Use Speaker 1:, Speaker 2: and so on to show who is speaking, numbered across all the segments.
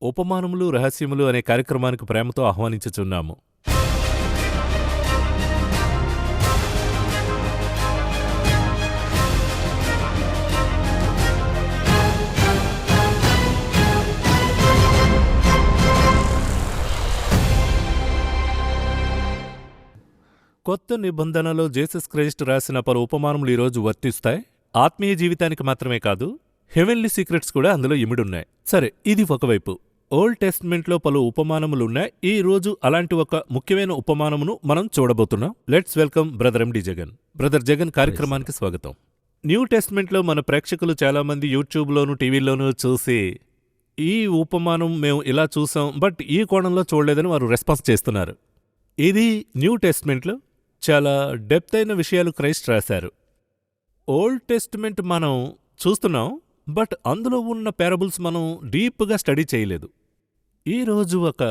Speaker 1: ఉపమానములు రహస్యములు అనే కార్యక్రమానికి ప్రేమతో ఆహ్వానించుచున్నాము. కొత్త నిబంధనలో జీసస్ క్రైస్ట్ రాసిన పలు ఉపమానములు ఈరోజు వర్తిస్తాయి. ఆత్మీయ జీవితానికి మాత్రమే కాదు, హెవెన్లీ సీక్రెట్స్ కూడా అందులో ఇమిడున్నాయి. సరే, ఇది ఒకవైపు. ఓల్డ్ టెస్ట్మెంట్లో పలు ఉపమానములున్నాయి. ఈ రోజు అలాంటి ఒక ముఖ్యమైన ఉపమానమును మనం చూడబోతున్నాం. Let's welcome brother MD Jagan. Brother Jagan, కార్యక్రమానికి స్వాగతం. న్యూ టెస్ట్మెంట్లో మన ప్రేక్షకులు చాలామంది యూట్యూబ్లోను టీవీలోనూ చూసి ఈ ఉపమానం మేము ఇలా చూసాం, బట్ ఈ కోణంలో చూడలేదని వారు రెస్పాన్స్ చేస్తున్నారు. ఇది న్యూ టెస్ట్మెంట్లో చాలా డెప్త్ అయిన విషయాలు క్రైస్ట్ రాశారు. ఓల్డ్ టెస్ట్మెంట్ మనం చూస్తున్నాం, బట్ అందులో ఉన్న పారబుల్స్ మనం డీప్గా స్టడీ చేయలేదు. ఈరోజు ఒక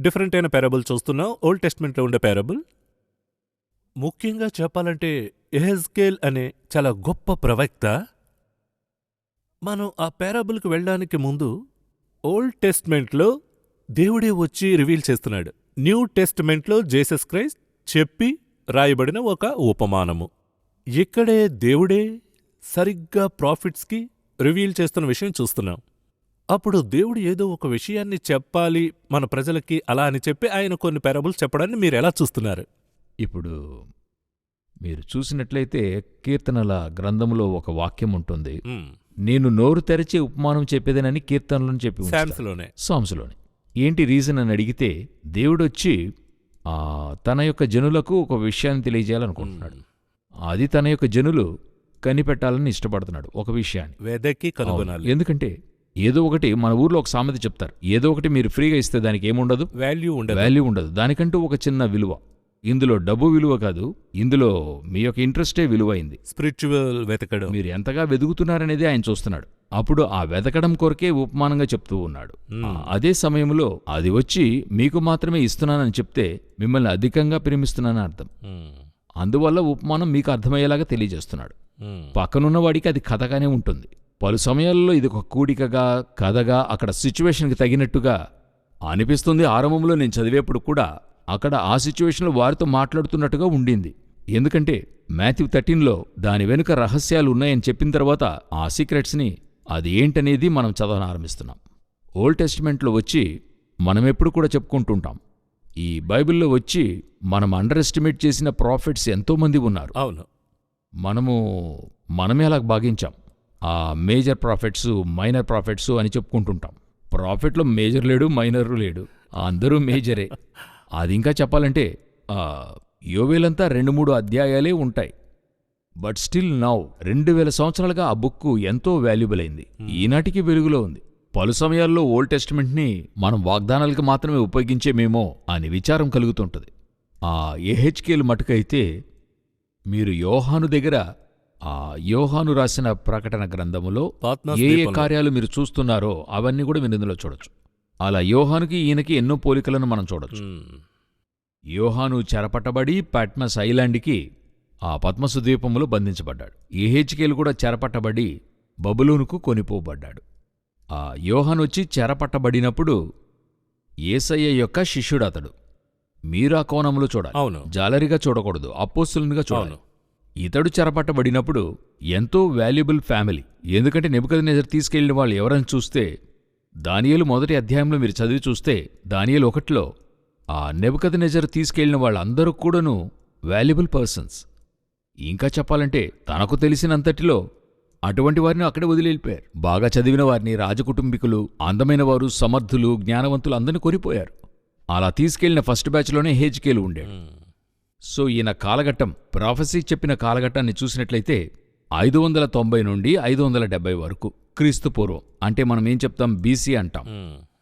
Speaker 1: డిఫరెంట్ అయిన పారబుల్ చూస్తున్నాం, ఓల్డ్ టెస్ట్మెంట్లో ఉండే పారబుల్. ముఖ్యంగా చెప్పాలంటే యెహెజ్కేల్ అనే చాలా గొప్ప ప్రవక్త. మనం ఆ పారబుల్కి వెళ్ళడానికి ముందు ఓల్డ్ టెస్ట్మెంట్లో దేవుడే వచ్చి రివీల్ చేస్తున్నాడు. న్యూ టెస్ట్మెంట్లో జీసస్ క్రైస్ట్ చెప్పి రాయబడిన ఒక ఉపమానము. ఇక్కడే దేవుడే సరిగ్గా ప్రాఫిట్స్కి రివీల్ చేస్తున్న విషయం చూస్తున్నాం. అప్పుడు దేవుడు ఏదో ఒక విషయాన్ని చెప్పాలి మన ప్రజలకి, అలా అని చెప్పి ఆయన కొన్ని పారబుల్స్ చెప్పడాన్ని మీరు ఎలా చూస్తున్నారు?
Speaker 2: ఇప్పుడు మీరు చూసినట్లయితే కీర్తనల గ్రంథంలో ఒక వాక్యం ఉంటుంది, నేను నోరు తెరచి ఉపమానం చెప్పేదేనని కీర్తనలను చెప్పి సామ్స్లోనే. ఏంటి రీజన్ అని అడిగితే, దేవుడొచ్చి తన యొక్క జనులకు ఒక విషయాన్ని తెలియజేయాలనుకుంటున్నాడు. అది తన యొక్క జనులు కనిపెట్టాలని ఇష్టపడుతున్నాడు ఒక విషయాన్ని
Speaker 1: వెదకి కనుగొనాలి.
Speaker 2: ఎందుకంటే ఏదో ఒకటి, మన ఊర్లో ఒక సామెత చెప్తారు, ఏదో ఒకటి మీరు ఫ్రీగా ఇస్తే దానికి ఏముండదు,
Speaker 1: వాల్యూ ఉండదు.
Speaker 2: దానికంటూ ఒక చిన్న విలువ. ఇందులో డబ్బు విలువ కాదు, ఇందులో మీ యొక్క ఇంట్రెస్టే విలువైంది.
Speaker 1: స్పిరిచువల్ వెతకడం,
Speaker 2: మీరు ఎంతగా వెతుకుతున్నారనేది ఆయన చూస్తున్నాడు. అప్పుడు ఆ వెతకడం కొరకే ఉపమానంగా చెప్తూ ఉన్నాడు. అదే సమయంలో అది వచ్చి మీకు మాత్రమే ఇస్తున్నానని చెప్తే మిమ్మల్ని అధికంగా ప్రేమిస్తున్నానని అర్థం. అందువల్ల ఉపమానం మీకు అర్థమయ్యేలాగా తెలియజేస్తున్నాడు. పక్కనున్న వాడికి అది కథగానే ఉంటుంది. పలు సమయాల్లో ఇది ఒక కూడికగా, కథగా, అక్కడ సిచ్యువేషన్కి తగినట్టుగా అనిపిస్తుంది. ఆరంభంలో నేను చదివేప్పుడు కూడా అక్కడ ఆ సిచ్యువేషన్లో వారితో మాట్లాడుతున్నట్టుగా ఉండింది. ఎందుకంటే మాథ్యూ 13లో దాని వెనుక రహస్యాలు ఉన్నాయని చెప్పిన తర్వాత ఆ సీక్రెట్స్ని, అది ఏంటనేది మనం చదవన ఆరంభిస్తున్నాం. ఓల్డ్ టెస్టిమెంట్లో వచ్చి మనమెప్పుడు కూడా చెప్పుకుంటుంటాం, ఈ బైబిల్లో వచ్చి మనం అండర్ ఎస్టిమేట్ చేసిన ప్రాఫిట్స్ ఎంతోమంది ఉన్నారు.
Speaker 1: అవును,
Speaker 2: మనమే అలా భాగించాం. ఆ మేజర్ ప్రాఫిట్స్, మైనర్ ప్రాఫిట్స్ అని చెప్పుకుంటుంటాం. ప్రాఫిట్లో మేజర్ లేడు, మైనరు లేడు, అందరూ మేజరే. అది ఇంకా చెప్పాలంటే యోవేలంతా 2-3 అధ్యాయాలే ఉంటాయి. బట్ స్టిల్ నౌ 2000 సంవత్సరాలుగా ఆ బుక్కు ఎంతో వాల్యుబుల్ అయింది. ఈనాటికి వెలుగులో ఉంది. పలు సమయాల్లో ఓల్డ్ టెస్టిమెంట్ని మనం వాగ్దానాలకు మాత్రమే ఉపయోగించేమేమో అని విచారం కలుగుతుంటుంది. ఆ యెహెజ్కేలు మటుకైతే మీరు యోహాను దగ్గర, ఆ యోహాను రాసిన ప్రకటన గ్రంథములో ఏ ఏ కార్యాలు మీరు చూస్తున్నారో అవన్నీ కూడా మీరు ఇందులో చూడొచ్చు. అలా యోహానుకి ఈయనకి ఎన్నో పోలికలను మనం చూడొచ్చు. యోహాను చెరపట్టబడి పాట్మస్ ఐలాండ్కి, ఆ పద్మసు ద్వీపములో బంధించబడ్డాడు. యెహెజ్కేలు కూడా చెరపట్టబడి బబులోనుకు కొనిపోబడ్డాడు. ఆ యోహాను వచ్చి చెరపట్టబడినప్పుడు యేసయ్య యొక్క శిష్యుడు అతడు. మీరా కోణంలో చూడాలి,
Speaker 1: అవును,
Speaker 2: జాలరిగా చూడకూడదు, అపోస్తులునిగా చూడాలి. ఇతడు చెరపట్టబడినప్పుడు ఎంతో వాల్యుబుల్ ఫ్యామిలీ. ఎందుకంటే నెబుకద్నెజరు తీసుకెళ్లిన వాళ్ళు ఎవరని చూస్తే, దానియేలు 1వ అధ్యాయంలో మీరు చదివి చూస్తే, దానియేలు 1లో ఆ నెబుకద్నెజరు తీసుకెళ్లిన వాళ్ళందరూ కూడాను వాల్యుబుల్ పర్సన్స్. ఇంకా చెప్పాలంటే తనకు తెలిసినంతటిలో అటువంటి వారిని అక్కడే వదిలిపోయారు. బాగా చదివిన వారిని, రాజకుటుంబికులు, అందమైన వారు, సమర్థులు, జ్ఞానవంతులు అందరినీ కొనిపోయారు. అలా తీసుకెళ్లిన ఫస్ట్ బ్యాచ్లోనే యెహెజ్కేలు ఉండాడు. సో ఈయన కాలఘట్టం, ప్రాఫెసీ చెప్పిన కాలఘట్టాన్ని చూసినట్లయితే 590 నుండి 570 వరకు క్రీస్తు పూర్వం. అంటే మనం ఏం చెప్తాం, బీసీ అంటాం.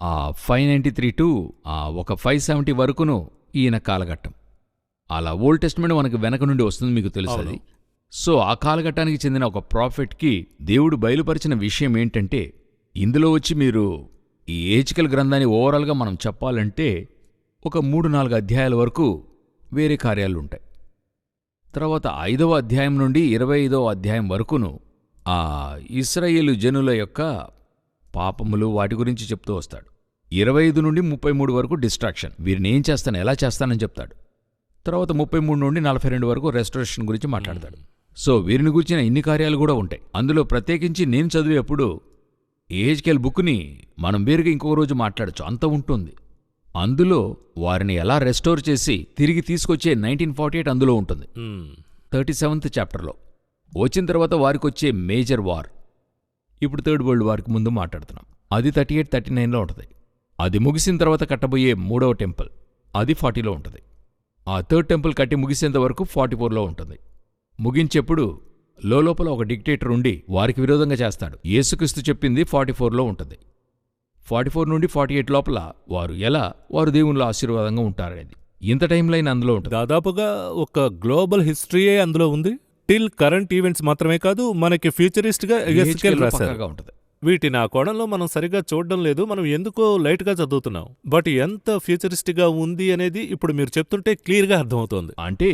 Speaker 2: ఆ 593 టు ఒక 570 వరకును ఈయన కాలఘట్టం. అలా ఓల్డ్ టెస్టిమెంట్ మనకు వెనక నుండి వస్తుంది, మీకు తెలుసు. సో ఆ కాలఘట్టానికి చెందిన ఒక ప్రాఫిట్కి దేవుడు బయలుపరిచిన విషయం ఏంటంటే, ఇందులో వచ్చి మీరు ఈ యెహెజ్కేలు గ్రంథాన్ని ఓవరాల్గా మనం చెప్పాలంటే ఒక 3-4 అధ్యాయాల వరకు వేరే కార్యాలుంటాయి. తర్వాత 5వ అధ్యాయం నుండి 25వ అధ్యాయం వరకును ఆ ఇశ్రాయేలు జనుల యొక్క పాపములు వాటి గురించి చెప్తూ వస్తాడు. 25 నుండి 33 వరకు డిస్ట్రాక్షన్, వీరిని ఏం చేస్తాను ఎలా చేస్తానని చెప్తాడు. తర్వాత 33 నుండి 42 వరకు రెస్టరేషన్ గురించి మాట్లాడతాడు. సో వీరిని గురించిన ఇన్ని కార్యాలు కూడా ఉంటాయి. అందులో ప్రత్యేకించి నేను చదివేప్పుడు యెహెజ్కేలు బుక్ని మనం వేరుగా ఇంకొక రోజు మాట్లాడచ్చు, అంత ఉంటుంది. అందులో వారిని ఎలా రెస్టోర్ చేసి తిరిగి తీసుకొచ్చే 1948 అందులో ఉంటుంది. 37th చాప్టర్లో వచ్చిన తర్వాత వారికొచ్చే మేజర్ వార్, ఇప్పుడు థర్డ్ వరల్డ్ వార్కి ముందు మాట్లాడుతున్నాం, అది 38, 39లో ఉంటుంది. అది ముగిసిన తర్వాత కట్టబోయే 3వ టెంపుల్, అది 40లో ఉంటుంది. ఆ థర్డ్ టెంపుల్ కట్టి ముగిసేంత వరకు 44లో ఉంటుంది. ముగించేప్పుడు లోపల ఒక డిక్టేటర్ ఉండి వారికి విరోధంగా చేస్తాడు. యేసుక్రీస్తు చెప్పింది 44లో ఉంటుంది. 44 నుండి 48 లోపల వారు దేవునిలో ఆశీర్వాదంగా ఉంటారనేది ఇంత టైం లైన్ అందులో ఉంటుంది.
Speaker 1: దాదాపుగా ఒక గ్లోబల్ హిస్టరీయే అందులో ఉంది. టిల్ కరెంట్ ఈవెంట్స్ మాత్రమే కాదు, మనకి ఫ్యూచరిస్ట్ గా యెహెజ్కేలు రాశారు.
Speaker 2: పక్కాగా ఉంటుంది.
Speaker 1: వీటిని ఆ కోణంలో మనం సరిగా చూడడం లేదు, మనం ఎందుకో లైట్గా చదువుతున్నాం. బట్ ఎంత ఫ్యూచరిస్ట్గా ఉంది అనేది ఇప్పుడు మీరు చెప్తుంటే క్లియర్గా అర్థమవుతోంది.
Speaker 2: అంటే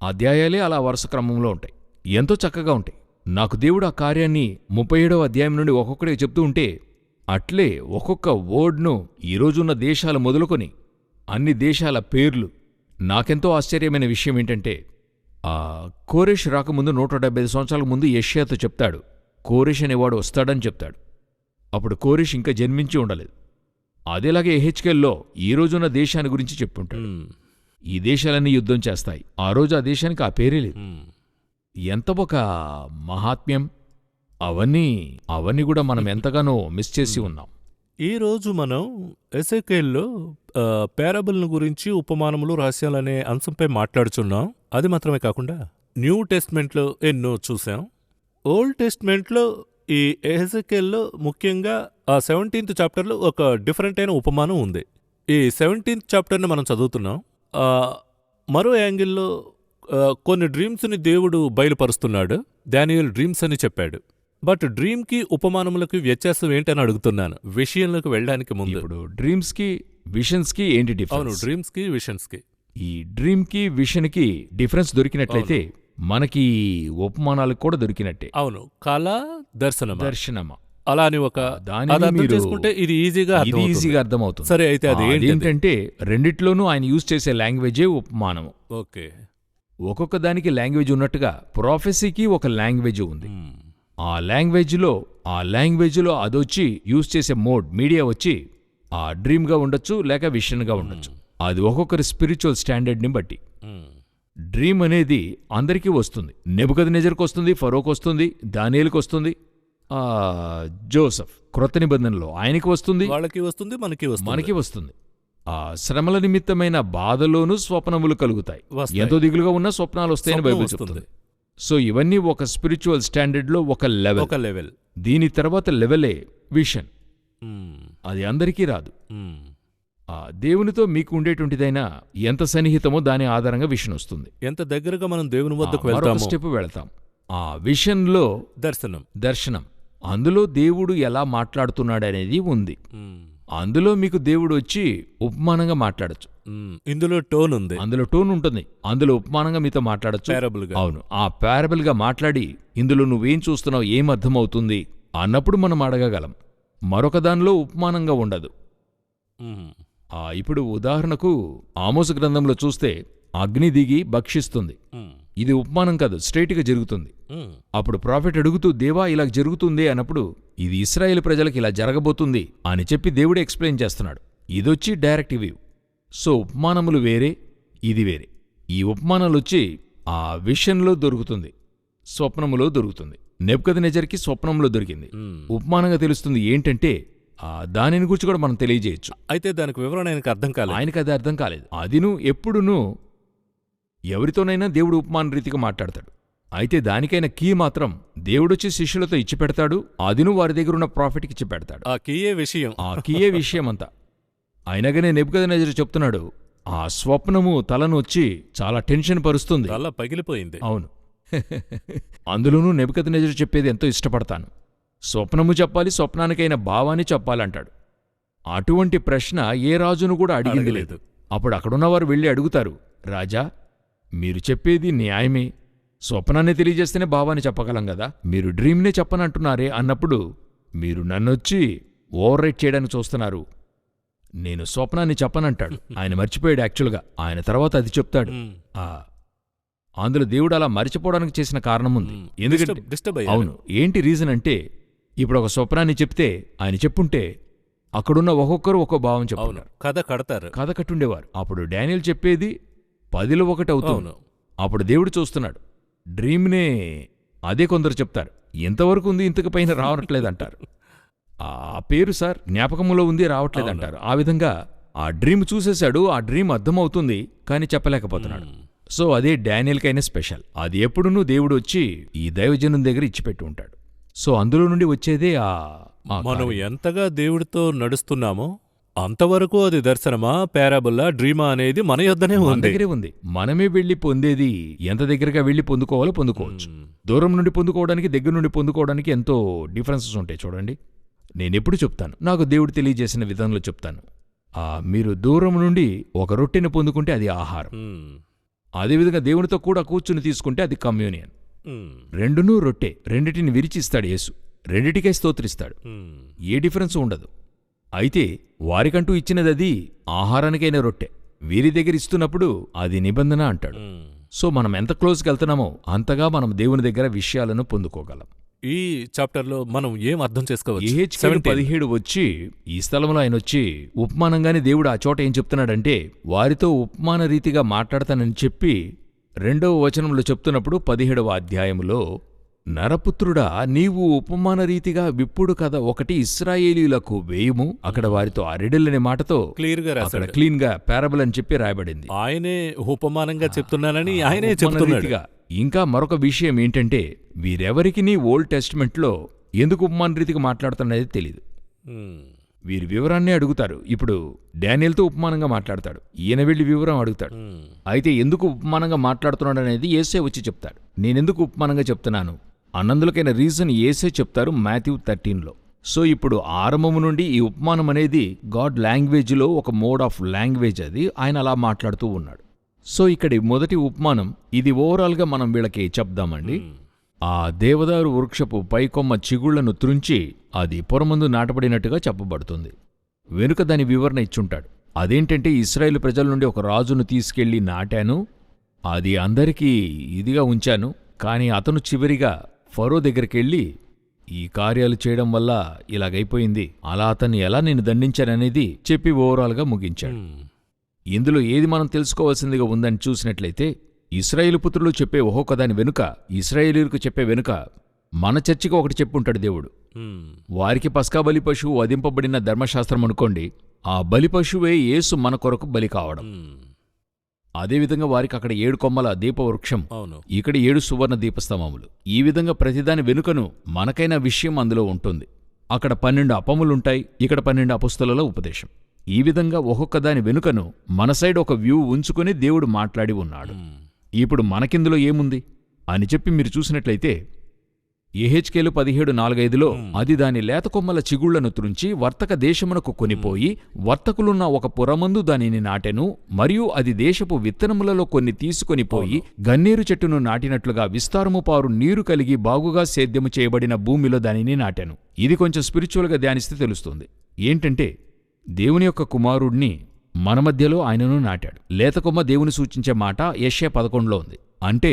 Speaker 2: అధ్యాయాలే అలా వరుస క్రమంలో ఉంటాయి, ఎంతో చక్కగా ఉంటాయి. నాకు దేవుడు ఆ కార్యాన్ని 37వ అధ్యాయం నుండి ఒక్కొక్కడే చెప్తూ ఉంటే అట్లే ఒక్కొక్క వర్డ్ను ఈరోజున్న దేశాలు మొదలుకొని అన్ని దేశాల పేర్లు. నాకెంతో ఆశ్చర్యమైన విషయం ఏంటంటే, ఆ కోరెష్ రాకముందు 175 సంవత్సరాల ముందు యెషయాతో చెప్తాడు, కోరెష్ అనేవాడు వస్తాడని చెప్తాడు. అప్పుడు కోరెష్ ఇంకా జన్మించి ఉండలేదు. అదేలాగే యెహెజ్కేల్లో ఈ రోజున్న దేశాన్ని గురించి చెప్పుంటాడు. ఈ దేశాలన్నీ యుద్ధం చేస్తాయి, ఆ రోజు ఆ దేశానికి ఆ పేరే లేదు. ఎంత ఒక మహాత్మ్యం! అవన్నీ కూడా మనం ఎంతగానో మిస్ చేసి ఉన్నాం.
Speaker 1: ఈరోజు మనం ఎసెకేల్లో పారబుల్ను గురించి ఉపమానములు రహస్యాలనే అంశంపై మాట్లాడుచున్నాం. అది మాత్రమే కాకుండా న్యూ టెస్ట్మెంట్లో ఎన్నో చూసాం. ఓల్డ్ టెస్ట్మెంట్లో ఈ ఎసెకేల్లో ముఖ్యంగా ఆ 17th చాప్టర్లో ఒక డిఫరెంట్ అయిన ఉపమానం ఉంది. ఈ 17th చాప్టర్ని మనం చదువుతున్నాం. మరో యాంగిల్లో కొన్ని డ్రీమ్స్ని దేవుడు బయలుపరుస్తున్నాడు. దానియేలు డ్రీమ్స్ అని చెప్పాడు. బట్ డ్రీమ్కి ఉపమానములకు వ్యత్యాసం ఏంటని అడుగుతున్నాను విషయంలోకి వెళ్ళడానికి ముందు.
Speaker 2: ఇప్పుడు డ్రీమ్స్కి విషన్స్కి ఏంటి డిఫరెన్స్?
Speaker 1: అవును, డ్రీమ్స్కి విషన్స్కి.
Speaker 2: ఈ డ్రీమ్కి విషన్కి డిఫరెన్స్ దొరికినట్లయితే మనకి ఉపమానాలకు కూడా దొరికినట్టే.
Speaker 1: అవును, కళ
Speaker 2: దర్శనమా
Speaker 1: అలా అని ఒక
Speaker 2: దాని
Speaker 1: చేసుకుంటే ఇది ఈజీగా
Speaker 2: అర్థమవుతుంది.
Speaker 1: సరే, అయితే అది
Speaker 2: ఏంటంటే రెండిట్లోనూ ఆయన యూజ్ చేసే లాంగ్వేజే ఉపమానము.
Speaker 1: ఓకే,
Speaker 2: ఒక్కొక్క దానికి లాంగ్వేజ్ ఉన్నట్టుగా ప్రొఫెసీకి ఒక లాంగ్వేజ్ ఉంది. ఆ లాంగ్వేజ్లో అదొచ్చి యూజ్ చేసే మీడియా వచ్చి ఆ డ్రీమ్గా ఉండొచ్చు లేక విషన్గా ఉండొచ్చు. అది ఒక్కొక్కరి స్పిరిచువల్ స్టాండర్డ్ని బట్టి. డ్రీమ్ అనేది అందరికీ వస్తుంది. నెబుకద్నెజర్కి వస్తుంది, ఫరోకు వస్తుంది, దానియేలుకి వస్తుంది, జోసెఫ్ క్రొత్త నిబంధనలో ఆయనకి వస్తుంది,
Speaker 1: వాళ్ళకి వస్తుంది, మనకి వస్తుంది.
Speaker 2: ఆ శ్రమల నిమిత్తమైన బాధలోనూ స్వప్నములు కలుగుతాయి. ఎంతో దిగులుగా ఉన్న స్వప్నాలు వస్తాయని బైబిల్ చెప్తుంది. సో ఇవన్నీ ఒక స్పిరిచువల్ స్టాండర్డ్లో ఒక లెవెల్. దీని తర్వాత లెవెలే విషన్. అది అందరికీ రాదు. ఆ దేవునితో మీకు ఉండేటువంటిదైనా ఎంత సన్నిహితమో దాని ఆధారంగా విషన్ వస్తుంది.
Speaker 1: ఎంత దగ్గరగా మనం దేవుని వద్దకు వెళ్తామో
Speaker 2: స్టెప్ వెళతాం. ఆ విషన్లో దర్శనం, అందులో దేవుడు ఎలా మాట్లాడుతున్నాడనేది ఉంది. అందులో మీకు దేవుడు వచ్చి ఉపమానంగా మాట్లాడచ్చు.
Speaker 1: ఇందులో టోన్ ఉంది,
Speaker 2: అందులో టోన్ ఉంటుంది, అందులో ఉపమానంగా మీతో మాట్లాడచ్చు. అవును, ఆ పారబుల్గా మాట్లాడి ఇందులో నువ్వేం చూస్తున్నావు, ఏం అర్థమవుతుంది అన్నప్పుడు మనం అడగగలం. మరొక దానిలో ఉపమానంగా ఉండదు. ఇప్పుడు ఉదాహరణకు ఆమోసు గ్రంథంలో చూస్తే అగ్ని దిగి భక్షిస్తుంది. ఇది ఉపమానం కాదు, స్ట్రైట్గా జరుగుతుంది. అప్పుడు ప్రాఫెట్ అడుగుతూ, దేవా ఇలా జరుగుతుంది అన్నప్పుడు ఇది ఇశ్రాయేలు ప్రజలకు ఇలా జరగబోతుంది అని చెప్పి దేవుడే ఎక్స్ప్లెయిన్ చేస్తున్నాడు. ఇదొచ్చి డైరెక్ట్ వ్యూ. సో ఉపమానములు వేరే, ఇది వేరే. ఈ ఉపమానాలొచ్చి ఆ విషన్లో దొరుకుతుంది, స్వప్నములో దొరుకుతుంది. నెబుకద్నెజర్కి స్వప్నంలో దొరికింది. ఉపమానంగా తెలుస్తుంది ఏంటంటే దానిని గురించి కూడా మనం తెలియజేయచ్చు.
Speaker 1: అయితే దానికి వివరణ
Speaker 2: ఆయనకు అది అర్థం కాలేదు. అదిను ఎప్పుడునూ ఎవరితోనైనా దేవుడు ఉపమాన రీతిగా మాట్లాడతాడు. అయితే దానికైనా కీ మాత్రం దేవుడొచ్చి శిష్యులతో ఇచ్చి పెడతాడు. అదిను వారి దగ్గరున్న ప్రాఫిట్కి ఇచ్చి పెడతాడు.
Speaker 1: ఆ
Speaker 2: కీయే విషయమంతా. అయినగానే నెబుకద్నెజరు చెప్తున్నాడు, ఆ స్వప్నము తలను వచ్చి చాలా టెన్షన్ పరుస్తుంది,
Speaker 1: తల పగిలిపోయింది.
Speaker 2: అవును, అందులోనూ నెబుకద్నెజరు చెప్పేది ఎంతో ఇష్టపడతాను. స్వప్నము చెప్పాలి, స్వప్నానికైన భావాన్ని చెప్పాలంటాడు. అటువంటి ప్రశ్న ఏ రాజును కూడా అడిగింది లేదు. అప్పుడు అక్కడున్నవారు వెళ్ళి అడుగుతారు, రాజా మీరు చెప్పేది న్యాయమే, స్వప్నాన్ని తెలియజేస్తేనే భావాన్ని చెప్పగలం కదా, మీరు డ్రీమ్నే చెప్పనంటున్నారే అన్నప్పుడు మీరు నన్నొచ్చి ఓవర్ రైట్ చేయడానికి చూస్తున్నారు నేను స్వప్నాన్ని చెప్పనంటాడు. ఆయన మర్చిపోయాడు యాక్చువల్గా. ఆయన తర్వాత అది చెప్తాడు. ఆ అందులో దేవుడు అలా మర్చిపోవడానికి చేసిన కారణం ఉంది. ఎందుకంటే
Speaker 1: డిస్టర్బ్
Speaker 2: అవును, ఏంటి రీజన్ అంటే, ఇప్పుడు ఒక స్వప్నాన్ని చెప్తే ఆయన చెప్పుంటే అక్కడున్న ఒక్కొక్కరు ఒక్కో భావం చెప్పున్నారు,
Speaker 1: కథ కడతారు,
Speaker 2: కథ కట్టుండేవారు. అప్పుడు డానియల్ చెప్పేది 10లో 1 అవుతుంది. అప్పుడు దేవుడు చూస్తున్నాడు. డ్రీమ్నే అదే కొందరు చెప్తారు, ఇంతవరకు ఉంది, ఇంతకు పైన రావట్లేదంటారు. ఆ పేరు సార్ జ్ఞాపకములో ఉంది, రావట్లేదంటారు. ఆ విధంగా ఆ డ్రీమ్ చూసేశాడు, ఆ డ్రీమ్ అర్థమవుతుంది, కానీ చెప్పలేకపోతున్నాడు. సో అదే డానియల్కైనా స్పెషల్. అది ఎప్పుడునూ దేవుడు వచ్చి ఈ దైవజనం దగ్గర ఇచ్చిపెట్టి ఉంటాడు. సో అందులో నుండి వచ్చేదే
Speaker 1: మనం ఎంతగా దేవుడితో నడుస్తున్నామో అంతవరకు అది దర్శనమా, పారాబుల్లా, డ్రీమా అనేది మన యొద్దనే
Speaker 2: దగ్గరే ఉంది. మనమే వెళ్లి పొందేది ఎంత దగ్గరగా వెళ్లి పొందుకోవాలో పొందుకోవచ్చు. దూరం నుండి పొందుకోవడానికి, దగ్గర నుండి పొందుకోవడానికి ఎంతో డిఫరెన్సెస్ ఉంటాయి. చూడండి, నేనెప్పుడు చెప్తాను, నాకు దేవుడు తెలియజేసిన విధంలో చెప్తాను. మీరు దూరం నుండి ఒక రొట్టెని పొందుకుంటే అది ఆహారం. అదేవిధంగా దేవునితో కూడా కూర్చుని తీసుకుంటే అది కమ్యూనియన్. రెండునూ రొట్టె, రెండిటిని విరిచిస్తాడు యేసు, రెండిటికై స్తోత్రిస్తాడు. ఏ డిఫరెన్స్ ఉండదు. అయితే వారికంటూ ఇచ్చినది అది ఆహారానికైన రొట్టె. వీరి దగ్గర ఇస్తున్నప్పుడు అది నిబంధన అంటాడు. సో మనం ఎంత క్లోజ్కి వెళ్తున్నామో అంతగా మనం దేవుని దగ్గర విషయాలను పొందుకోగలం.
Speaker 1: ఈ చాప్టర్లో మనం ఏం అర్థం చేసుకోవచ్చు?
Speaker 2: యెహెజ్కేలు 17 వచ్చి, ఈ స్థలంలో ఆయన వచ్చి ఉపమానంగానే దేవుడు ఆ చోట ఏం చెప్తున్నాడంటే, వారితో ఉపమాన రీతిగా మాట్లాడతానని చెప్పి 2వ వచనంలో చెప్తున్నప్పుడు 17వ అధ్యాయములో, నరపుత్రుడా, నీవు ఉపమాన రీతిగా విప్పుడు కథ ఒకటి ఇశ్రాయేలీయులకు వేయుము. అక్కడ వారితో అరెడెల్లనే మాటతో
Speaker 1: క్లియర్
Speaker 2: గా పారబుల్ అని చెప్పి రాయబడింది.
Speaker 1: ఆయనే ఉపమానంగా చెప్తున్నానని ఆయనే చెప్తున్నాడు.
Speaker 2: ఇంకా మరొక విషయం ఏంటంటే, వీరెవరికి ఓల్డ్ టెస్టిమెంట్లో ఎందుకు ఉపమాన రీతిగా మాట్లాడుతున్నది తెలీదు. వీరి వివరాన్నే అడుగుతారు. ఇప్పుడు డానియల్తో ఉపమానంగా మాట్లాడతాడు, ఈయన వెళ్ళి వివరం అడుగుతాడు. అయితే ఎందుకు ఉపమానంగా మాట్లాడుతున్నాడు అనేది యేసే వచ్చి చెప్తాడు. నేనెందుకు ఉపమానంగా చెప్తున్నాను అన్నందులకైన రీజన్ యేసే చెప్తారు మాథ్యూ 13లో. సో ఇప్పుడు ఆరంభము నుండి ఈ ఉపమానం అనేది గాడ్ లాంగ్వేజ్లో ఒక మోడ్ ఆఫ్ లాంగ్వేజ్, అది ఆయన అలా మాట్లాడుతూ ఉన్నాడు. సో ఇక్కడి మొదటి ఉపమానం ఇది ఓవరాల్గా మనం వీళ్ళకి చెప్దామండి. ఆ దేవదారు వృక్షపు పైకొమ్మ చిగుళ్లను త్రుంచి అది పొరమందు నాటబడినట్టుగా చెప్పబడుతుంది. వెనుక దాని వివరణ ఇచ్చుంటాడు. అదేంటంటే, ఇశ్రాయేలు ప్రజల నుండి ఒక రాజును తీసుకెళ్లి నాటాను, అది అందరికీ ఇదిగా ఉంచాను, కానీ అతను చివరిగా ఫరో దగ్గరికెళ్ళి ఈ కార్యాలు చేయడం వల్ల ఇలాగైపోయింది, అలా అతన్ని ఎలా నేను దండించాననేది చెప్పి ఓవరాల్గా ముగించాడు. ఇందులో ఏది మనం తెలుసుకోవాల్సిందిగా ఉందని చూసినట్లయితే, ఇశ్రాయేలు పుత్రులు చెప్పే ఒక్కొక్క దాని వెనుక, ఇశ్రాయేలీయులకు చెప్పే వెనుక మన చర్చికి ఒకటి చెప్పుంటాడు దేవుడు. వారికి పస్కా బలి పశువు వధింపబడిన ధర్మశాస్త్రం అనుకోండి, ఆ బలి పశువే యేసు మన కొరకు బలి కావడం. అదేవిధంగా వారికి అక్కడ 7 కొమ్మల దీపవృక్షం, ఇక్కడ 7 సువర్ణ దీపస్తంభములు. ఈ విధంగా ప్రతిదాని వెనుకను మనకైన విషయం అందులో ఉంటుంది. అక్కడ 12 అపములుంటాయి, ఇక్కడ 12 అపుస్తలుల ఉపదేశం. ఈ విధంగా ఒక్కొక్క దాని వెనుకను మన సైడ్ ఒక వ్యూ ఉంచుకుని దేవుడు మాట్లాడి ఉన్నాడు. ఇప్పుడు మనకిందులో ఏముంది అని చెప్పి మీరు చూసినట్లయితే, యెహెజ్కేలు 17:4-5లో అది దాని లేత కొమ్మల చిగుళ్లను త్రుంచి వర్తక దేశమునకు కొనిపోయి వర్తకులున్న ఒక పురమందు దానిని నాటెను, మరియు అది దేశపు విత్తనములలో కొన్ని తీసుకొనిపోయి గన్నేరు చెట్టును నాటినట్లుగా విస్తారము పారు నీరు కలిగి బాగుగా సేద్యము చేయబడిన భూమిలో దానిని నాటెను. ఇది కొంచెం స్పిరిచువల్గా ధ్యానిస్తే తెలుస్తుంది. ఏంటంటే, దేవుని యొక్క కుమారుణ్ణి మన మధ్యలో ఆయనను నాటాడు. లేతకొమ్మ దేవుని సూచించే మాట యెషయా 11లో ఉంది. అంటే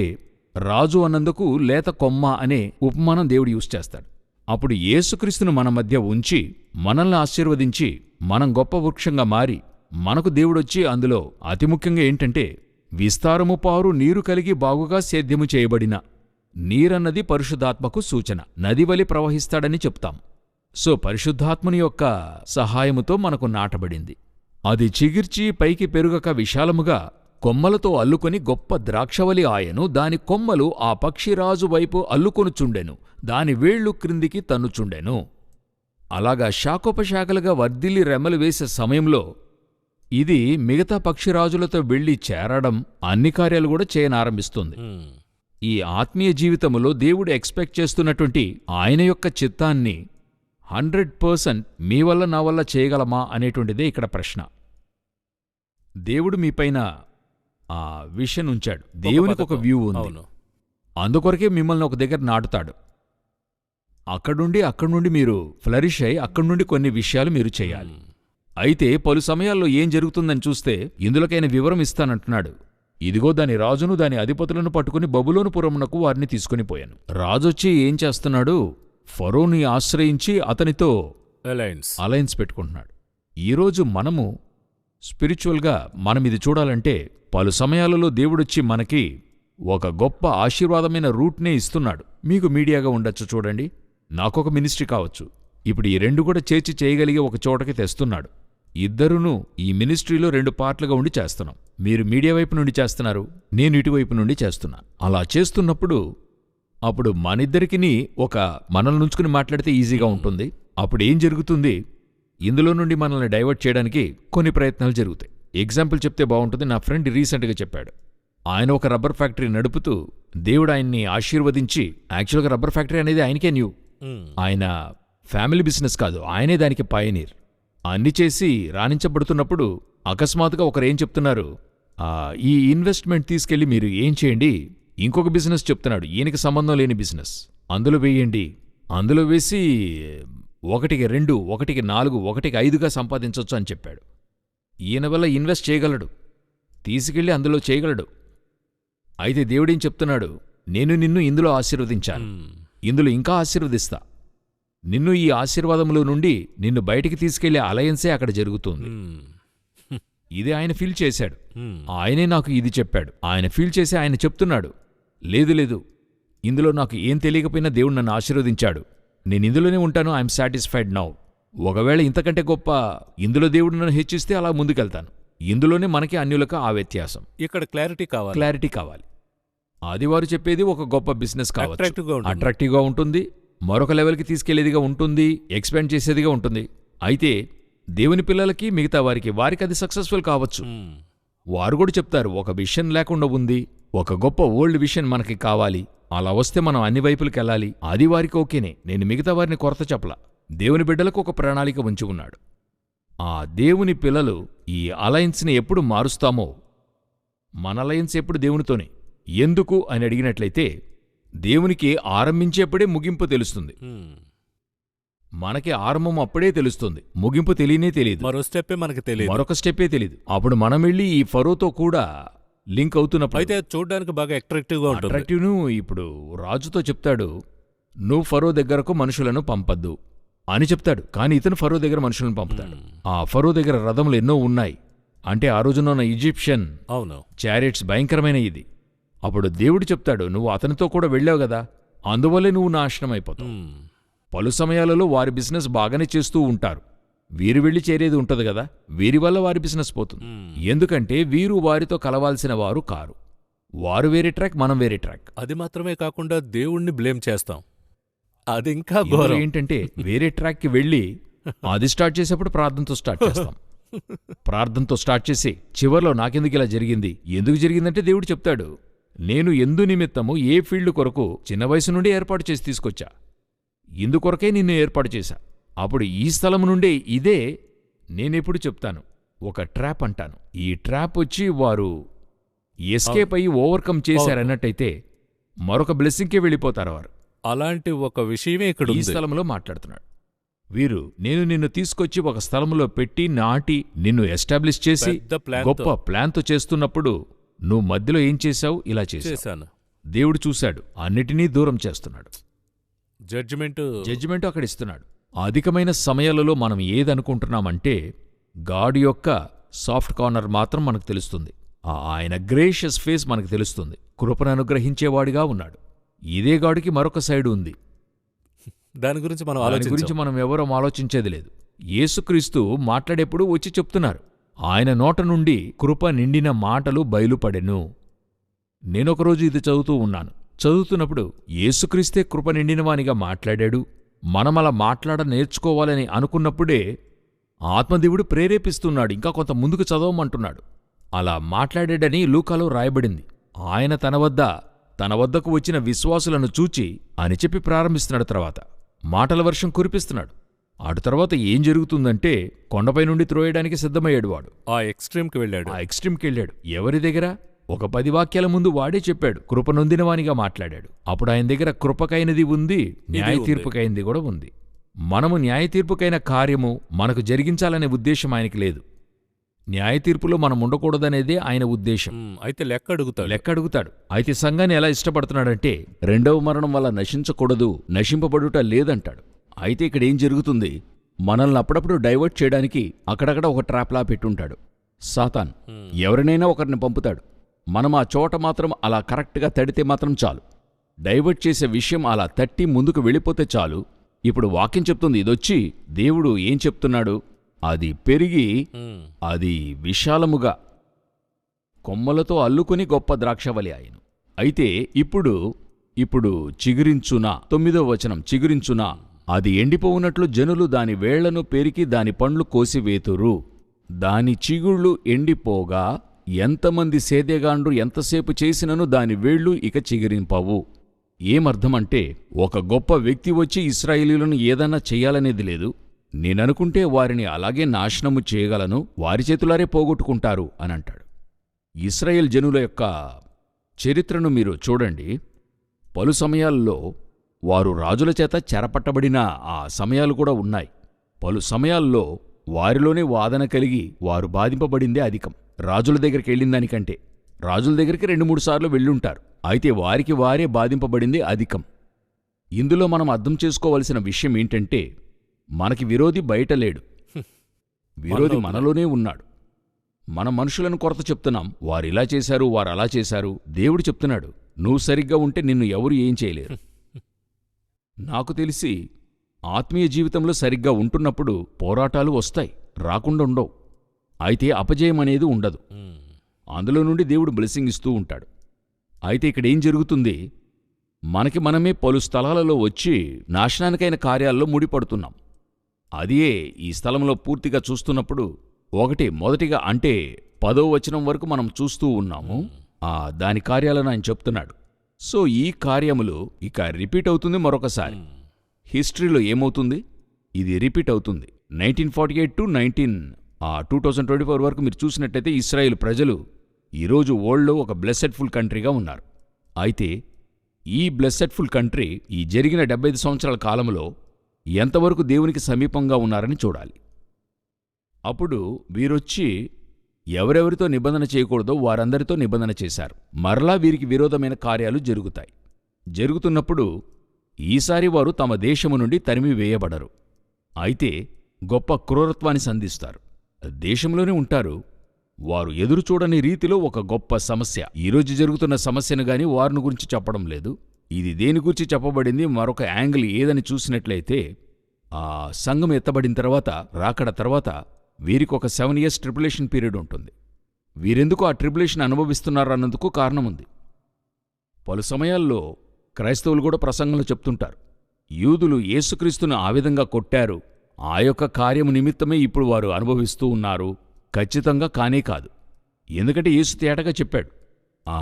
Speaker 2: రాజు అన్నందుకు లేత కొమ్మ అనే ఉపమానం దేవుడు యూస్ చేస్తాడు. అప్పుడు యేసుక్రీస్తును మన మధ్య ఉంచి మనల్ని ఆశీర్వదించి మనం గొప్ప వృక్షంగా మారి, మనకు దేవుడొచ్చి అందులో అతి ముఖ్యంగా ఏంటంటే, విస్తారము పారు నీరు కలిగి బాగుగా సేద్యము చేయబడిన, నీరన్నది పరిశుద్ధాత్మకు సూచన, నదివలి ప్రవహిస్తాడని చెప్తాం. సో పరిశుద్ధాత్మని యొక్క సహాయముతో మనకు నాటబడింది. అది చిగిర్చి పైకి పెరుగక విశాలముగా కొమ్మలతో అల్లుకొని గొప్ప ద్రాక్షవలి ఆయను, దాని కొమ్మలు ఆ పక్షిరాజు వైపు అల్లుకొనుచుండెను, దాని వేళ్లు క్రిందికి తన్నుచుండెను. అలాగా శాఖోపశాఖలుగా వర్ధిల్లి రెమ్మలు వేసే సమయంలో ఇది మిగతా పక్షిరాజులతో వెళ్లి చేరడం, అన్ని కార్యాలు కూడా చేయనారంభిస్తుంది. ఈ ఆత్మీయ జీవితములో దేవుడు ఎక్స్పెక్ట్ చేస్తున్నటువంటి ఆయన యొక్క చిత్తాన్ని 100% మీ వల్ల నా వల్ల చేయగలమా అనేటువంటిదే ఇక్కడ ప్రశ్న. దేవుడు మీపైన ఆ విషన్ ఉంచాడు, దేవునికి ఒక వ్యూ ఉంది. అందుకొరకే మిమ్మల్ని ఒక దగ్గర నాటుతాడు. అక్కడి నుండి మీరు ఫ్లరిష్ అయి అక్కడి నుండి కొన్ని విషయాలు మీరు చేయాలి. అయితే పలు సమయాల్లో ఏం జరుగుతుందని చూస్తే ఇందులోకైనా వివరం ఇస్తానంటున్నాడు. ఇదిగో దాని రాజును దాని అధిపతులను పట్టుకుని బబులోను పురమునకు వారిని తీసుకుని పోయాను. రాజొచ్చి ఏం చేస్తున్నాడు? ఫరోని ఆశ్రయించి అతనితో అలయన్స్ పెట్టుకుంటున్నాడు. ఈరోజు మనము స్పిరిచువల్గా మనమిది చూడాలంటే పలు సమయాలలో దేవుడొచ్చి మనకి ఒక గొప్ప ఆశీర్వాదమైన రూట్నే ఇస్తున్నాడు. మీకు మీడియాగా ఉండొచ్చు చూడండి, నాకొక మినిస్ట్రీ కావచ్చు. ఇప్పుడు ఈ రెండు కూడా చేర్చి చేయగలిగే ఒక చోటకి తెస్తున్నాడు. ఇద్దరునూ ఈ మినిస్ట్రీలో 2 పార్ట్లుగా ఉండి చేస్తున్నాం. మీరు మీడియా వైపు నుండి చేస్తున్నారు, నేను ఇటువైపు నుండి చేస్తున్నా. అలా చేస్తున్నప్పుడు అప్పుడు మనిద్దరికిని మనల్ని నుంచుకుని మాట్లాడితే ఈజీగా ఉంటుంది. అప్పుడు ఏం జరుగుతుంది? ఇందులో నుండి మనల్ని డైవర్ట్ చేయడానికి కొన్ని ప్రయత్నాలు జరుగుతాయి. ఎగ్జాంపుల్ చెప్తే బాగుంటుంది. నా ఫ్రెండ్ రీసెంట్గా చెప్పాడు. ఆయన ఒక రబ్బర్ ఫ్యాక్టరీ నడుపుతూ దేవుడు ఆయన్ని ఆశీర్వదించి, యాక్చువల్గా రబ్బర్ ఫ్యాక్టరీ అనేది ఆయనకే న్యూ, ఆయన ఫ్యామిలీ బిజినెస్ కాదు, ఆయనే దానికి పయనీర్. అన్ని చేసి రాణించబడుతున్నప్పుడు అకస్మాత్తుగా ఒకరేం చెప్తున్నారు, ఈ ఇన్వెస్ట్మెంట్ తీసుకెళ్లి మీరు ఏం చేయండి, ఇంకొక బిజినెస్ చెప్తున్నాడు, ఈయనకి సంబంధం లేని బిజినెస్, అందులో వేయండి. అందులో వేసి 1కి 2, 1కి 4, 1కి 5గా సంపాదించవచ్చు అని చెప్పాడు. ఈయన వల్ల ఇన్వెస్ట్ చేయగలడు, తీసుకెళ్లి అందులో చేయగలడు. అయితే దేవుడేం చెప్తున్నాడు, నేను నిన్ను ఇందులో ఆశీర్వదించాను, ఇందులో ఇంకా ఆశీర్వదిస్తా. నిన్ను ఈ ఆశీర్వాదములో నుండి నిన్ను బయటికి తీసుకెళ్లే అలయన్సే అక్కడ జరుగుతుంది. ఇది ఆయన ఫీల్ చేశాడు. ఆయనే నాకు ఇది చెప్పాడు. ఆయన ఫీల్ చేసి ఆయన చెప్తున్నాడు, లేదు లేదు, ఇందులో నాకు ఏం తెలియకపోయినా దేవుడు నన్ను ఆశీర్వదించాడు, నేను ఇందులోనే ఉంటాను, ఐఎమ్ సాటిస్ఫైడ్ నౌ. ఒకవేళ ఇంతకంటే గొప్ప ఇందులో దేవుడు నన్ను హెచ్చిస్తే అలా ముందుకెళ్తాను. ఇందులోనే మనకి అన్యులకు ఆ వ్యత్యాసం.
Speaker 1: ఇక్కడ క్లారిటీ కావాలి.
Speaker 2: అది వారు చెప్పేది ఒక గొప్ప బిజినెస్ కావచ్చు, అట్రాక్టివ్గా ఉంటుంది, మరొక లెవెల్కి తీసుకెళ్లేదిగా ఉంటుంది, ఎక్స్పాండ్ చేసేదిగా ఉంటుంది. అయితే దేవుని పిల్లలకి, మిగతా వారికి అది సక్సెస్ఫుల్ కావచ్చు. వారు కూడా చెప్తారు, ఒక విషన్ లేకుండా ఉంది, ఒక గొప్ప ఓల్డ్ విషన్ మనకి కావాలి, అలా వస్తే మనం అన్ని వైపులకెళ్ళాలి. అది వారికి ఓకేనే. నేను మిగతా వారిని కొరత చెప్పలా. దేవుని బిడ్డలకు ఒక ప్రణాళిక ఉంచి ఉన్నాడు. ఆ దేవుని పిల్లలు ఈ అలయన్స్ని ఎప్పుడు మారుస్తామో, మన అలయన్స్ ఎప్పుడు దేవునితోనే. ఎందుకు అని అడిగినట్లయితే, దేవునికి ఆరంభించేప్పుడే ముగింపు తెలుస్తుంది, మనకి ఆరంభం అప్పుడే తెలుస్తుంది, ముగింపు తెలియనే తెలియదు, మరొక స్టెప్పే తెలియదు. అప్పుడు మనం వెళ్ళి ఈ ఫరోతో కూడా లింక్ అవుతున్నప్పుడు
Speaker 1: అయితే చూడడానికి బాగా
Speaker 2: అట్రాక్టివ్ను ఇప్పుడు రాజుతో చెప్తాడు, నువ్వు ఫరో దగ్గరకు మనుషులను పంపద్దు అని చెప్తాడు. కానీ ఇతను ఫరో దగ్గర మనుషులను పంపుతాడు. ఆ ఫరో దగ్గర రథములు ఎన్నో ఉన్నాయి. అంటే ఆ రోజున ఉన్న ఈజిప్షియన్ చారియట్స్ భయంకరమైన ఇది. అప్పుడు దేవుడు చెప్తాడు, నువ్వు అతనితో కూడా వెళ్ళావు కదా, అందువల్లే నువ్వు నాశనం అయిపోతావు. పలు సమయాలలో వారి బిజినెస్ బాగానే చేస్తూ ఉంటారు, వీరు వెళ్ళి చేరేది ఉంటది కదా, వీరి వల్ల వారి బిజినెస్ పోతుంది. ఎందుకంటే వీరు వారితో కలవాల్సిన వారు కారు. వారు వేరే ట్రాక్, మనం వేరే ట్రాక్.
Speaker 1: అది మాత్రమే కాకుండా దేవుణ్ణి బ్లేమ్ చేస్తాం. అది ఇంకా ఘోరం.
Speaker 2: ఏంటంటే వేరే ట్రాక్కి వెళ్ళి అది స్టార్ట్ చేసేప్పుడు ప్రార్థనతో స్టార్ట్ చేస్తాం. ప్రార్థనతో స్టార్ట్ చేసి చివర్లో నాకెందుకు ఇలా జరిగింది, ఎందుకు జరిగిందంటే దేవుడు చెప్తాడు, నేను ఎందు నిమిత్తము ఏ ఫీల్డ్ కొరకు చిన్న వయసు నుండి ఏర్పాటు చేసి తీసుకొచ్చా, ఇందుకొరకే నిన్ను ఏర్పాటు చేశా. అప్పుడు ఈ స్థలం నుండే ఇదే నేనెప్పుడు చెప్తాను, ఒక ట్రాప్ అంటాను. ఈ ట్రాప్ వచ్చి వారు ఎస్కేప్ అయ్యి ఓవర్కమ్ చేశారన్నట్టయితే మరొక బ్లెస్సింగ్కే వెళ్ళిపోతారు వారు.
Speaker 1: అలాంటి ఒక విషయమే ఇక్కడ
Speaker 2: ఈ స్థలంలో మాట్లాడుతున్నాడు. వీరు నేను నిన్ను తీసుకొచ్చి ఒక స్థలంలో పెట్టి నాటి నిన్ను ఎస్టాబ్లిష్ చేసి గొప్ప ప్లాన్తో చేస్తున్నప్పుడు నువ్వు మధ్యలో ఏం చేశావు, ఇలా చేశాను. దేవుడు చూశాడు, అన్నిటినీ దూరం చేస్తున్నాడు, జడ్జిమెంట్ అక్కడ ఇస్తున్నాడు. అధికమైన సమయాలలో మనం ఏదనుకుంటున్నామంటే గాడ్ యొక్క సాఫ్ట్ కార్నర్ మాత్రం మనకు తెలుస్తుంది, ఆయన గ్రేషియస్ ఫేస్ మనకు తెలుస్తుంది, కృపను అనుగ్రహించేవాడిగా ఉన్నాడు. ఇదే గాడికి మరొక సైడ్ ఉంది,
Speaker 1: దాని గురించి
Speaker 2: మనం ఎవరూ ఆలోచించేది లేదు. యేసుక్రీస్తు మాట్లాడేప్పుడు వచ్చి చెప్తున్నారు, ఆయన నోట నుండి కృప నిండిన మాటలు బయలుపడెను. నేనొకరోజు ఇది చదువుతున్నప్పుడు యేసుక్రీస్తే కృప నిండినవానిగా మాట్లాడాడు. మనమలా మాట్లాడ నేర్చుకోవాలని అనుకున్నప్పుడే ఆత్మదేవుడు ప్రేరేపిస్తున్నాడు, ఇంకా కొంత ముందుకు చదవమంటున్నాడు. అలా మాట్లాడాడని లూకాలో రాయబడింది. ఆయన తన వద్దకు వచ్చిన విశ్వాసులను చూచి అని చెప్పి ప్రారంభిస్తున్నాడు. తర్వాత మాటల వర్షం కురిపిస్తున్నాడు. అటు తర్వాత ఏం జరుగుతుందంటే కొండపై నుండి త్రోయడానికి సిద్ధమయ్యాడు. వాడు
Speaker 1: ఆ ఎక్స్ట్రీమ్కి
Speaker 2: వెళ్ళాడు. ఎవరి దగ్గర? ఒక 10 వాక్యాల ముందు వాడే చెప్పాడు, కృప నొందినవానిగా మాట్లాడాడు. అప్పుడు ఆయన దగ్గర కృపకైనది ఉంది, న్యాయ తీర్పుకైనది కూడా ఉంది. మనము న్యాయతీర్పుకైన కార్యము మనకు జరిగించాలనే ఉద్దేశం ఆయనకి లేదు. న్యాయతీర్పులో మనం ఉండకూడదనేదే ఆయన ఉద్దేశం.
Speaker 1: అయితే లెక్క అడుగుతాడు.
Speaker 2: లెక్క అడుగుతాడు. అయితే సంఘాన్ని ఎలా ఇష్టపడుతున్నాడంటే రెండవ మరణం వల్ల నశించకూడదు, నశింపబడుట లేదంటాడు. అయితే ఇక్కడేం జరుగుతుంది? మనల్ని అప్పుడప్పుడు డైవర్ట్ చేయడానికి అక్కడక్కడ ఒక ట్రాప్లా పెట్టుంటాడు సాతాన్. ఎవరినైనా ఒకరిని పంపుతాడు. మనం ఆ చోట మాత్రం అలా కరెక్ట్గా తడితే మాత్రం చాలు. డైవర్ట్ చేసే విషయం అలా తట్టి ముందుకు వెళ్ళిపోతే చాలు. ఇప్పుడు వాక్యం చెప్తుంది, ఇదొచ్చి దేవుడు ఏం చెప్తున్నాడు? అది పెరిగి అది విశాలముగా కొమ్మలతో అల్లుకుని గొప్ప ద్రాక్షవలి ఆయను. అయితే ఇప్పుడు చిగురించునా, 9వ వచనం, చిగురించునా, అది ఎండిపోవునట్లు జనులు దాని వేళ్లను పెరికి దాని పండ్లు కోసివేతురు. దాని చిగుళ్ళు ఎండిపోగా ఎంతమంది సేదెగాండ్రు ఎంతసేపు చేసినను దాని వేళ్ళు ఇక చిగిరింపవు. ఏమర్థమంటే ఒక గొప్ప వ్యక్తి వచ్చి ఇశ్రాయేలీయులను ఏదన్నా చెయ్యాలనేది లేదు. నేననుకుంటే వారిని అలాగే నాశనము చేయగలను, వారి చేతులారే పోగొట్టుకుంటారు అని అంటాడు. ఇశ్రాయేల్ జనుల యొక్క చరిత్రను మీరు చూడండి. పలు సమయాల్లో వారు రాజుల చేత చెరపట్టబడిన ఆ సమయాలు కూడా ఉన్నాయి. పలు సమయాల్లో వారిలోనే వాదన కలిగి వారు బాధింపబడిందే అధికం. రాజుల దగ్గరికి వెళ్ళిందానికంటే రాజుల దగ్గరికి 2-3 సార్లు వెళ్ళుంటారు. అయితే వారికి వారే బాధింపబడిందే అధికం. ఇందులో మనం అర్థం చేసుకోవలసిన విషయం ఏంటంటే, మనకి విరోధి బయట లేడు, విరోధి మనలోనే ఉన్నాడు. మన మనుషులను కొరత చెప్తున్నాం, వారిలా చేశారు, వారలా చేశారు. దేవుడు చెప్తున్నాడు, నువ్వు సరిగ్గా ఉంటే నిన్ను ఎవరు ఏం చేయలేరు. నాకు తెలిసి ఆత్మీయ జీవితంలో సరిగ్గా ఉంటున్నప్పుడు పోరాటాలు వస్తాయి, రాకుండా ఉండవు. అయితే అపజయం అనేది ఉండదు. అందులో నుండి దేవుడు బ్లెస్సింగ్ ఇస్తూ ఉంటాడు. అయితే ఇక్కడేం జరుగుతుంది? మనకి మనమే పలు స్థలాలలో వచ్చి నాశనానికైన కార్యాల్లో ముడిపడుతున్నాం. అదే ఈ స్థలంలో పూర్తిగా చూస్తున్నప్పుడు మొదటిగా అంటే 10వ వచనం వరకు మనం చూస్తూ ఉన్నాము. దాని కార్యాలను ఆయన చెప్తున్నాడు. సో ఈ కార్యములు ఇక రిపీట్ అవుతుంది మరొకసారి. హిస్టరీలో ఏమవుతుంది? ఇది రిపీట్ అవుతుంది. 1948 టు 2024 వరకు మీరు చూసినట్టయితే ఇశ్రాయేల్ ప్రజలు ఈరోజు వరల్డ్లో ఒక బ్లెస్సెడ్ఫుల్ కంట్రీగా ఉన్నారు. అయితే ఈ బ్లెస్సెడ్ఫుల్ కంట్రీ ఈ జరిగిన 75 సంవత్సరాల కాలంలో ఎంతవరకు దేవునికి సమీపంగా ఉన్నారని చూడాలి. అప్పుడు వీరొచ్చి ఎవరెవరితో నిబంధన చేయకూడదో వారందరితో నిబంధన చేశారు. మరలా వీరికి విరోధమైన కార్యాలు జరుగుతాయి. జరుగుతున్నప్పుడు ఈసారి వారు తమ దేశము నుండి తరిమి వేయబడరు. అయితే గొప్ప క్రూరత్వాన్ని సంధిస్తారు. దేశంలోనే ఉంటారు. వారు ఎదురుచూడని రీతిలో ఒక గొప్ప సమస్య, ఈరోజు జరుగుతున్న సమస్యను గాని వారిని గురించి చెప్పడం లేదు. ఇది దేని గురించి చెప్పబడింది, మరొక యాంగిల్ ఏదని చూసినట్లయితే, ఆ సంఘం ఎత్తబడిన తర్వాత, రాకడ తర్వాత వీరికొక 7 years ట్రిబులేషన్ పీరియడ్ ఉంటుంది. వీరెందుకు ఆ ట్రిబులేషన్ అనుభవిస్తున్నారన్నందుకు కారణముంది. పలు సమయాల్లో క్రైస్తవులు కూడా ప్రసంగంలో చెప్తుంటారు, యూదులు యేసుక్రీస్తును ఆ విధంగా కొట్టారు, ఆ యొక్క కార్యము నిమిత్తమే ఇప్పుడు వారు అనుభవిస్తూ ఉన్నారు. ఖచ్చితంగా కానే కాదు. ఎందుకంటే యేసు తేటగా చెప్పాడు, ఆ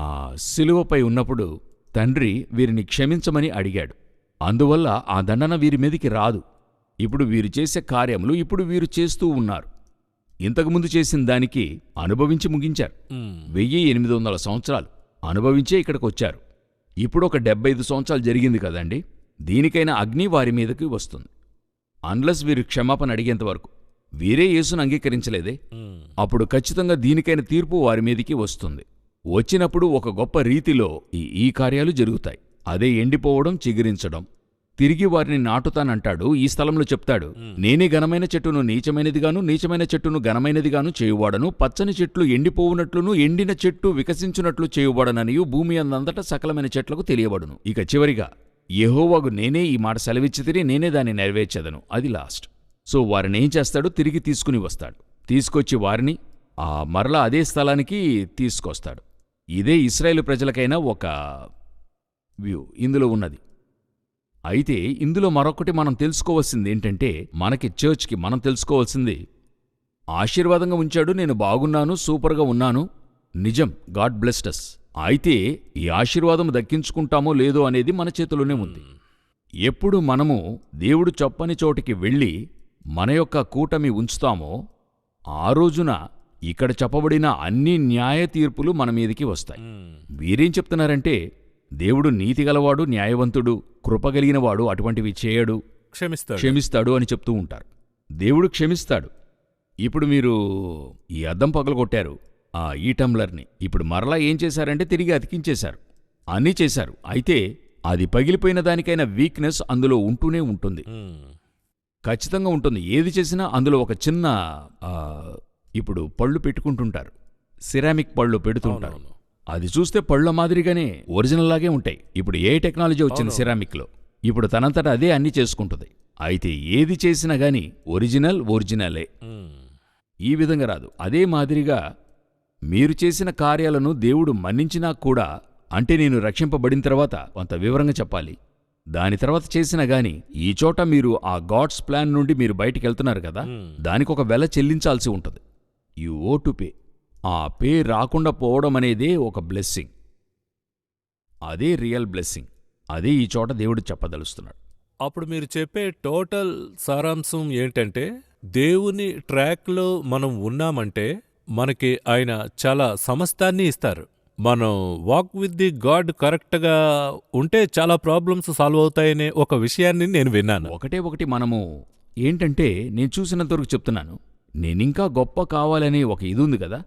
Speaker 2: శిలువపై ఉన్నప్పుడు తండ్రి వీరిని క్షమించమని అడిగాడు. అందువల్ల ఆ దండన వీరి మీదికి రాదు. ఇప్పుడు వీరు చేసే కార్యములు ఇప్పుడు వీరు చేస్తూ ఉన్నారు. ఇంతకుముందు చేసిన దానికి అనుభవించి ముగించారు. 1800 సంవత్సరాలు అనుభవించే ఇక్కడికొచ్చారు. ఇప్పుడు ఒక 75 సంవత్సరాలు జరిగింది కదండి. దీనికైనా అగ్ని వారి మీదకి వస్తుంది. అన్లెస్ వీరు క్షమాపణ అడిగేంతవరకు. వీరే యేసును అంగీకరించలేదే, అప్పుడు ఖచ్చితంగా దీనికైన తీర్పు వారి మీదికి వస్తుంది. వచ్చినప్పుడు ఒక గొప్ప రీతిలో ఈ కార్యాలు జరుగుతాయి. అదే ఎండిపోవడం, చిగురించడం. తిరిగి వారిని నాటుతానంటాడు. ఈ స్థలంలో చెప్తాడు, నేనే ఘనమైన చెట్టును నీచమైనదిగాను, నీచమైన చెట్టును ఘనమైనదిగాను చేయువాడను. పచ్చని చెట్లు ఎండిపోవునట్లును, ఎండిన చెట్టు వికసించున్నట్లు చేయువాడననియు భూమి అందంతటా సకలమైన చెట్లకు తెలియబడును. ఇక చివరిగా, యెహోవాకు నేనే ఈ మాట సెలవిచ్చితిని, నేనే దాన్ని నెరవేర్చెదను. అది లాస్ట్. సో వారిని ఏం చేస్తాడు? తిరిగి తీసుకుని వస్తాడు. తీసుకొచ్చి వారిని మరలా అదే స్థలానికి తీసుకొస్తాడు. ఇదే ఇశ్రాయేలు ప్రజలకైనా ఒక వ్యూ ఇందులో ఉన్నది. అయితే ఇందులో మరొకటి మనం తెలుసుకోవాల్సింది ఏంటంటే, మనకి చర్చ్కి మనం తెలుసుకోవాల్సింది, ఆశీర్వాదంగా ఉంచాడు, నేను బాగున్నాను, సూపర్గా ఉన్నాను, నిజం, గాడ్ బ్లెస్డ్ us. అయితే ఈ ఆశీర్వాదం దక్కించుకుంటామో లేదో అనేది మన చేతిలోనే ఉంది. ఎప్పుడు మనము దేవుడు చెప్పని చోటికి వెళ్ళి మన యొక్క కూటమి ఉంచుతామో ఆ రోజున ఇక్కడ చెప్పబడిన అన్ని న్యాయ తీర్పులు మన మీదికి వస్తాయి. వీరేం చెప్తున్నారంటే, దేవుడు నీతిగలవాడు, న్యాయవంతుడు, కృపగలిగినవాడు, అటువంటివి చేయడు.
Speaker 1: క్షమిస్తాడు.
Speaker 2: క్షమిస్తాడు అని చెప్తూ ఉంటారు. దేవుడు క్షమిస్తాడు. ఇప్పుడు మీరు ఈ అద్దం పగలగొట్టారు, ఈ టంబ్లర్ని. ఇప్పుడు మరలా ఏం చేశారంటే తిరిగి అతికించేశారు, అన్నీ చేశారు. అయితే అది పగిలిపోయిన దానికైనా వీక్నెస్ అందులో ఉంటూనే ఉంటుంది, ఖచ్చితంగా ఉంటుంది. ఏది చేసినా అందులో ఒక చిన్న ఇప్పుడు పళ్ళు పెట్టుకుంటుంటారు, సిరామిక్ పళ్ళు పెడుతుంటారు. అది చూస్తే పళ్ళ మాదిరిగానే ఒరిజినల్ లాగే ఉంటాయి. ఇప్పుడు ఏ టెక్నాలజీ వచ్చింది సిరామిక్లో, ఇప్పుడు తనంతటా అదే అన్నీ చేసుకుంటుంది. అయితే ఏది చేసినా గాని ఒరిజినలే, ఈ విధంగా రాదు. అదే మాదిరిగా మీరు చేసిన కార్యాలను దేవుడు మన్నించినా కూడా, అంటే నేను రక్షింపబడిన తర్వాత కొంత వివరంగా చెప్పాలి. దాని తర్వాత చేసినా గాని ఈ చోట మీరు ఆ గాడ్స్ ప్లాన్ నుండి మీరు బయటికెళ్తున్నారు కదా, దానికొక వెల చెల్లించాల్సి ఉంటుంది. You owe to pay. ఆ పే రాకుండా పోవడం అనేదే ఒక బ్లెస్సింగ్, అదే రియల్ బ్లెస్సింగ్. అదే ఈ చోట దేవుడు చెప్పదలుస్తున్నాడు.
Speaker 1: అప్పుడు మీరు చెప్పే టోటల్ సారాంశం ఏంటంటే, దేవుని ట్రాక్లో మనం ఉన్నామంటే మనకి ఆయన చాలా సమస్తాన్ని ఇస్తారు. మనం వాక్ విత్ ది గాడ్ కరెక్ట్గా ఉంటే చాలా ప్రాబ్లమ్స్ సాల్వ్ అవుతాయనే ఒక విషయాన్ని నేను విన్నాను.
Speaker 2: ఒకటి మనము ఏంటంటే, నేను చూసినంతవరకు చెప్తున్నాను, నేనింకా గొప్ప కావాలనే ఒక ఇది ఉంది కదా,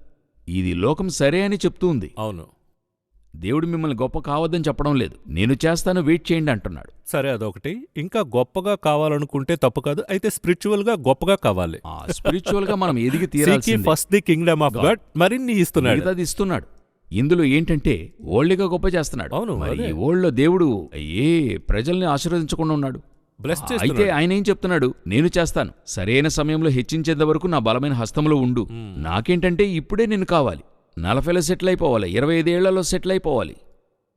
Speaker 2: ఇది లోకం సరే అని చెప్తూ ఉంది.
Speaker 1: అవును,
Speaker 2: దేవుడు మిమ్మల్ని గొప్ప కావద్దని చెప్పడం లేదు. నేను చేస్తాను, వెయిట్ చేయండి అంటున్నాడు.
Speaker 1: సరే, అదొకటి. ఇంకా గొప్పగా కావాలనుకుంటే తప్పు కాదు, అయితే స్పిరిచువల్ గా గొప్పగా కావాలి.
Speaker 2: స్పిరిచువల్ గా మనం ఎదిగి తీరాల్సిందే.
Speaker 1: First the Kingdom of God, మరిన్ని ఇస్తున్నాడు.
Speaker 2: అది ఇస్తున్నాడు. ఇందులో ఏంటంటే ఓల్డ్గా గొప్ప చేస్తున్నాడు.
Speaker 1: అవును,
Speaker 2: మరి ఓల్డ్లో దేవుడు ఏ ప్రజల్ని ఆశీర్వదించకుండా ఉన్నాడు. అయితే ఆయన ఏం చెప్తున్నాడు, నేను చేస్తాను, సరైన సమయంలో హెచ్చించేంత వరకు నా బలమైన హస్తంలో ఉండు. నాకేంటంటే ఇప్పుడే నేను కావాలి, 40లో సెటిల్ అయిపోవాలి, 25 ఏళ్లలో సెటిల్ అయిపోవాలి.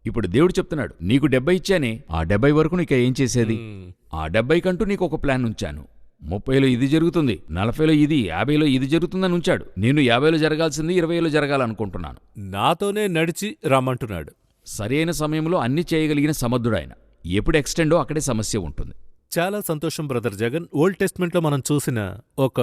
Speaker 2: ఇప్పుడు దేవుడు చెప్తున్నాడు, నీకు 70 ఇచ్చానే, ఆ 70 వరకు నీకు ఏం చేసేది? ఆ 70 కంటూ నీకు ఒక ప్లాన్ ఉంచాను. 30లో ఇది జరుగుతుంది, 40లో ఇది, 50లో ఇది జరుగుతుందని ఉంచాడు. నేను 50లో జరగాల్సింది 20లో జరగాలనుకుంటున్నాను.
Speaker 1: నాతోనే నడిచి రమ్మంటున్నాడు.
Speaker 2: సరైన సమయంలో అన్ని చేయగలిగిన సమర్థుడాయన. ఎప్పుడు ఎక్స్టెండో అక్కడే సమస్య ఉంటుంది.
Speaker 1: చాలా సంతోషం బ్రదర్ జగన్. ఓల్డ్ టెస్ట్మెంట్లో మనం చూసిన ఒక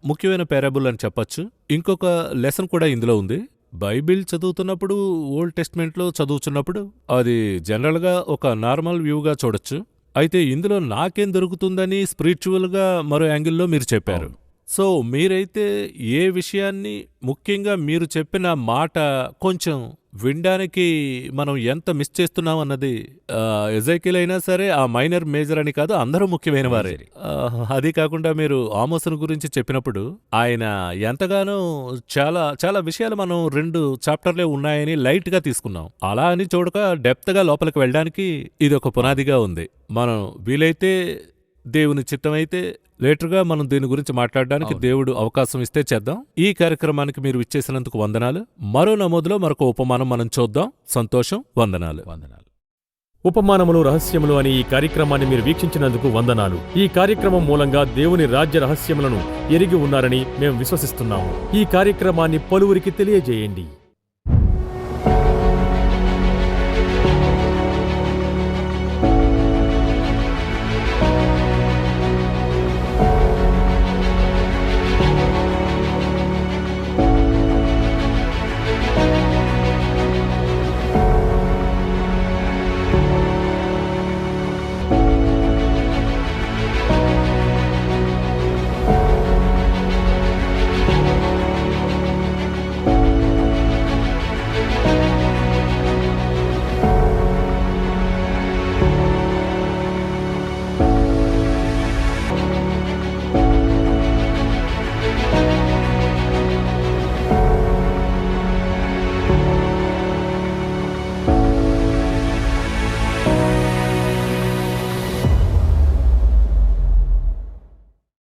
Speaker 1: ముఖ్యమైన పారాబుల్ అని చెప్పొచ్చు. ఇంకొక లెసన్ కూడా ఇందులో ఉంది. బైబిల్ చదువుతున్నప్పుడు, ఓల్డ్ టెస్ట్మెంట్లో చదువుతున్నప్పుడు అది జనరల్గా ఒక నార్మల్ వ్యూగా చూడొచ్చు. అయితే ఇందులో నాకేం దొరుకుతుందని స్పిరిచువల్గా మరో యాంగిల్లో మీరు చెప్పారు. సో మీరైతే ఏ విషయాన్ని, ముఖ్యంగా మీరు చెప్పిన మాట కొంచెం వినడానికి మనం ఎంత మిస్ చేస్తున్నాం అన్నది, ఎజైకిల్ అయినా సరే ఆ మైనర్ మేజర్ అని కాదు, అందరూ ముఖ్యమైన వారే. అది కాకుండా మీరు ఆమోసును గురించి చెప్పినప్పుడు ఆయన ఎంతగానో చాలా చాలా విషయాలు మనం 2 చాప్టర్లే ఉన్నాయని లైట్ గా తీసుకున్నాం. అలా అని చూడక డెప్త్ గా లోపలికి వెళ్ళడానికి ఇది ఒక పునాదిగా ఉంది. మనం వీలైతే, దేవుని చిత్తమైతే లేటర్గా మనం దీని గురించి మాట్లాడడానికి దేవుడు అవకాశం ఇస్తే చేద్దాం. ఈ కార్యక్రమానికి మీరు ఇచ్చేసినందుకు వందనాలు. మరో నమోదులో మరొక ఉపమానం మనం చూద్దాం. సంతోషం. వందనాలు.
Speaker 3: ఉపమానములు రహస్యములు అనే ఈ కార్యక్రమాన్ని మీరు వీక్షించినందుకు వందనాలు. ఈ కార్యక్రమం మూలంగా దేవుని రాజ్య రహస్యములను ఎరిగి ఉన్నారని మేము విశ్వసిస్తున్నాము. ఈ కార్యక్రమాన్ని పలువురికి తెలియజేయండి.